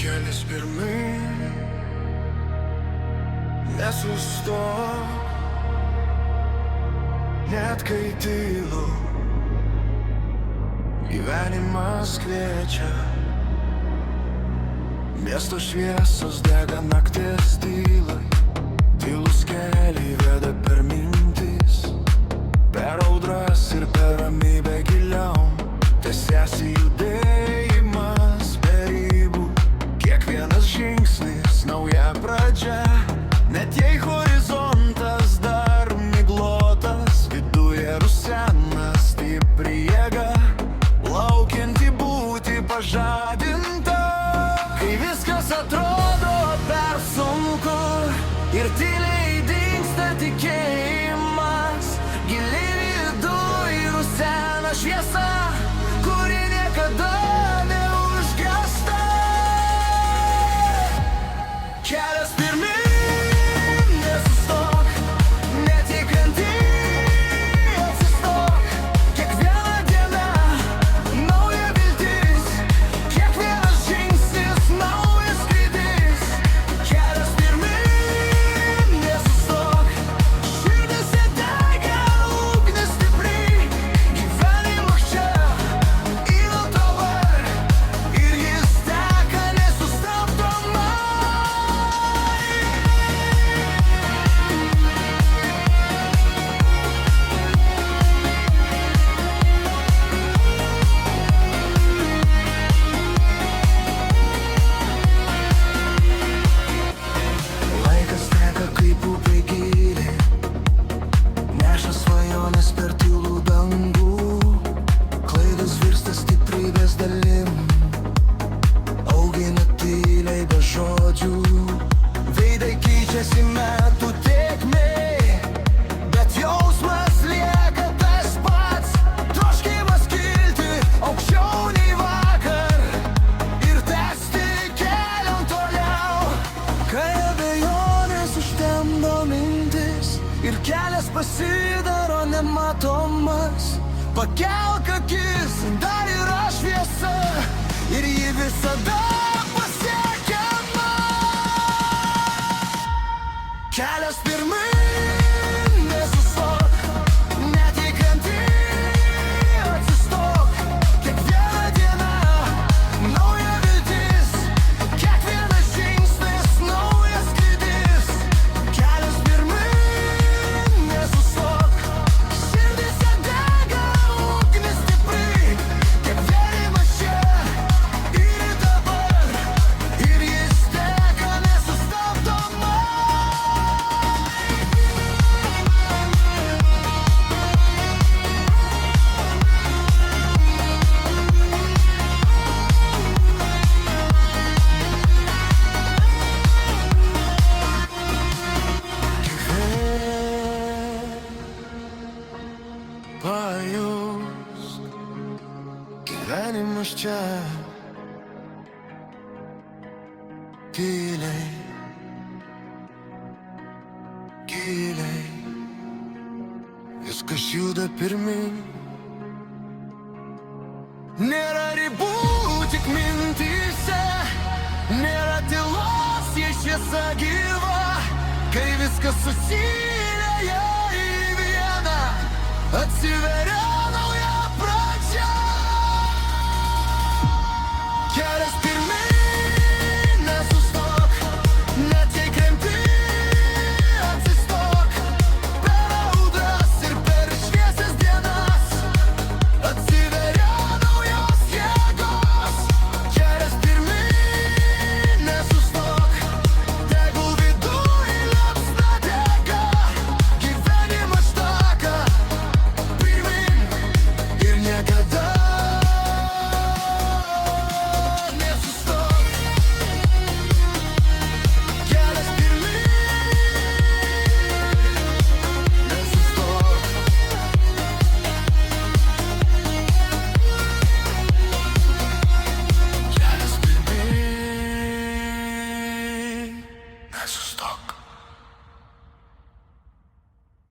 kelias pirmyn, nesustok, net kai tylu. Gyvenimas kviečia, miesto šviesos dega nakties tylai. Tylus keliai veda per mintis, per audras ir per ramybę giliau. Tęsiasi judėjimas per ribų, kiekvienas žingsnis nauja pradžia. Net jei horizontas dar miglotas, viduje rusena stipri jėga, laukianti būti pažadinta. Kai viskas atrodo per sunku ir tyliai dingsta tikėjimas, giliai viduj rusena šviesa, kuri niekada neužgęsta. Kelias pirmyn, nesustok, net jei krenti, atsistok. Kiekviena diena nauja viltis, kiekvienas žingsnis naujas skrydis. Kelias pirmyn, nesustok, širdyse dega ugnis stipri. Gyvenimas čia yra dabar ir jis teka nesustabdomai. Laikas teka kaip upė gili, neša svajonės per tylų dangų. Klaidos virsta stiprybės dalim, augina tyliai be žodžių. Veidai keičiasi metų tėkmėj, bet jausmas lieka tas pats. Troškimas kilti aukščiau nei vakar ir tęsti kelion toliau. Kai abejonės užtemdo mintis ir kelias pasidaro nematomas, pakelk akis, dar yra šviesa ir ji visada pasiekiama. Kelias pirmyn, nesustok, net jei krenti, atsistok. Kiekviena diena nauja viltis, kiekvienas žingsnis naujas skrydis. Kelias pirmyn, nesustok, širdyse dega ugnis stipri. Gyvenimas čia ir dabar ir jis teka nesustabdomai. Pajusk, gyvenimas čia tyliai, giliai, viskas juda pirmyn. Nėra ribų tik mintyse, nėra tylos, jei šviesa gyva. Kai viskas susilieja į vieną, atsiveria